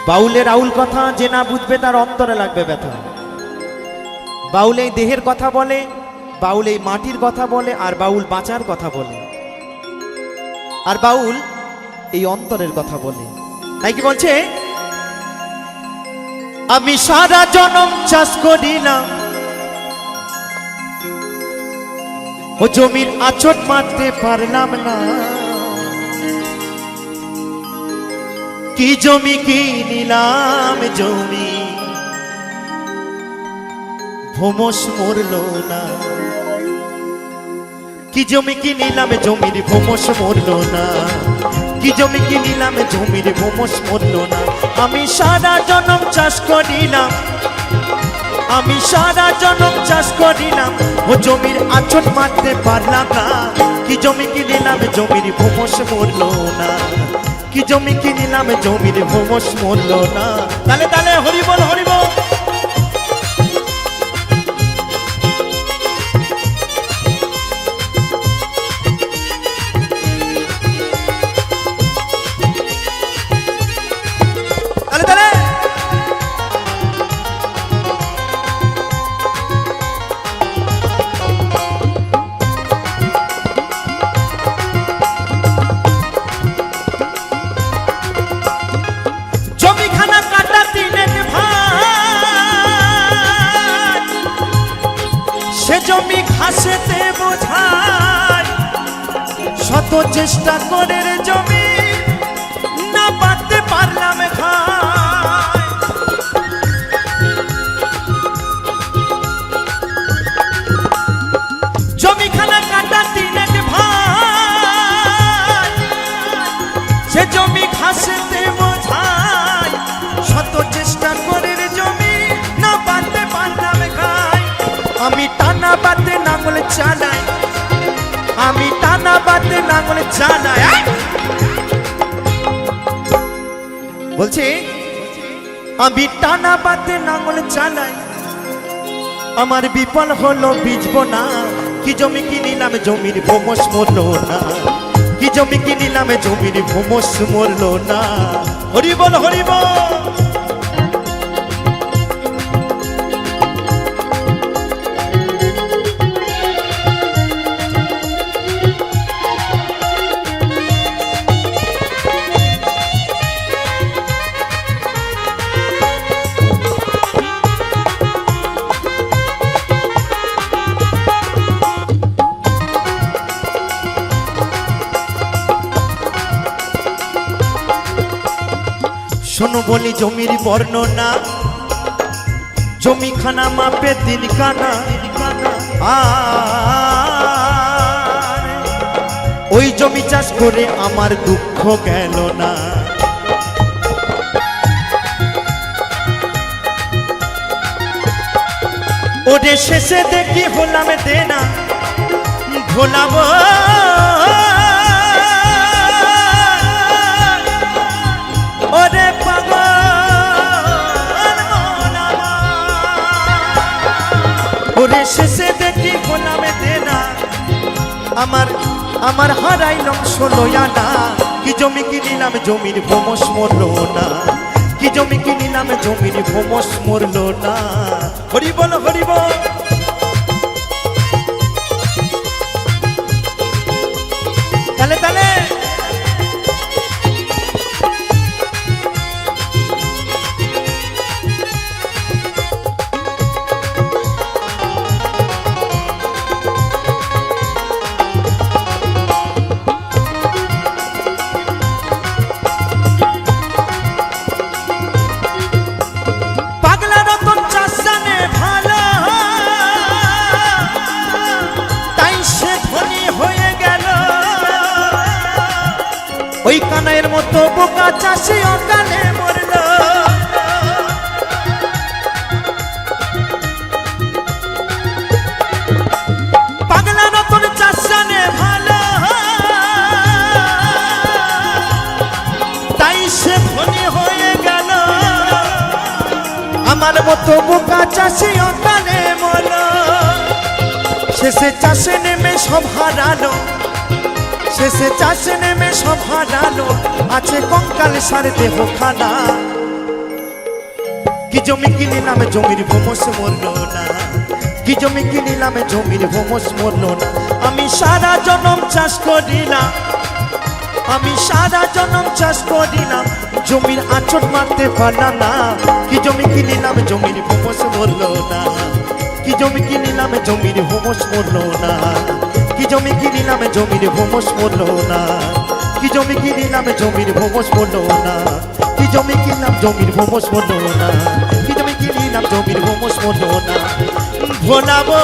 বাউলের আউল কথা যে না বুঝবে তার অন্তরে লাগবে ব্যথা। বাউল এই দেহের কথা বলে, বাউল এই মাটির কথা বলে, আর বাউল বাঁচার কথা বলে, আর বাউল এই অন্তরের কথা বলে। তাই কি বলছে, আমি সারা জনম চাষ করিলাম, ও জমির আচট মারতে পারলাম না, কি জমি কি নিলাম জমি, ভোমস মরল না, কি জমি কি নিলাম জমির ভোমস মরল না, কি জমি কি নিলাম জমির ভোমস মরল না। আমি সারা জনম চাষ করিলাম, আমি সারা জনম চাষ করিলাম, ও জমির আচট মারতে পারলাম না, কি জমি কি নিলাম জমির ভোমস মরল না, কি জমি কি নিলাম জমির ভোমস মরল না। তালে তালে হরি বল হরি বল। জমি ঘাসেতে বোঝায়, শত চেষ্টা করে জমি না পাতে পারলাম খায়, জমিখানা কাটা তিনের ভাই, সে জমি ঘাসেতে বোঝায়, শত চেষ্টা করে জমি না পাতে পারলাম খায়। আমি টানা বাতে নাঙ্গল চালাই, আমি টানা বাতে নাঙ্গল চালাই, বলছি আমি টানা বাতে নাঙ্গল চালাই, আমার বিফল হলো বিজব না, কি জমি কি নিলাম জমির ভোমস মরল না, কি জমি কি নিলাম জমির ভোমস মরল না। হরি বল হরি বল। শোনো বলি জমির বর্ণনা, জমিখানা মাপে দিন কানা, আর ওই জমি চাষ করে আমার দুঃখ গেল না। ওরে শেষে দেখি হলাম দেনা, ভোলাব ওরে পাগল, ওরে শেষে দেখি হলাম দেনা, আমার হারাইলাম 16 আনা, কি জমি কি নিলাম জমির ভোমস মরল না, কি জমি কি নিলাম জমির ভোমস মরল না। হরি বল হরি বল। তালে তালে ওই কানাইয়ের মতো বোকা চাষি অকালে মরল, পাগলা নতুন চাষ জানে ভালো, তাই সে ধনী হয়ে গেল, আমার মতো বোকা চাষি অকালে মরল, শেষে চাষে নেমে সব হারালো, শেষে চাষে নেমে সব হারালো, আছে কঙ্কাল সার দেহ খানা, কি জমি কিনিলাম জমির ভোমস মরলো না, কি জমি কিনিলাম জমির ভোমস মরলো না। আমি সারা জনম চাষ করিলাম, আমি সারা জনম চাষ করিলাম, জমির আঁচড় মারতে পারলাম না। কি জমি কিনিলাম জমির ভোমস মরলো না, কি জমি কিনিলাম জমির ভোমস মরলো না, কি জমি কিনিলাম জমির ভোমস মরলো না, কি জমি কিনিলাম জমির ভোমস মরলো না, কি জমি কিনলাম জমির ভোমস মরলো না, কি জমি কিনিলাম জমির ভোমস মরলো না। ভোলাবো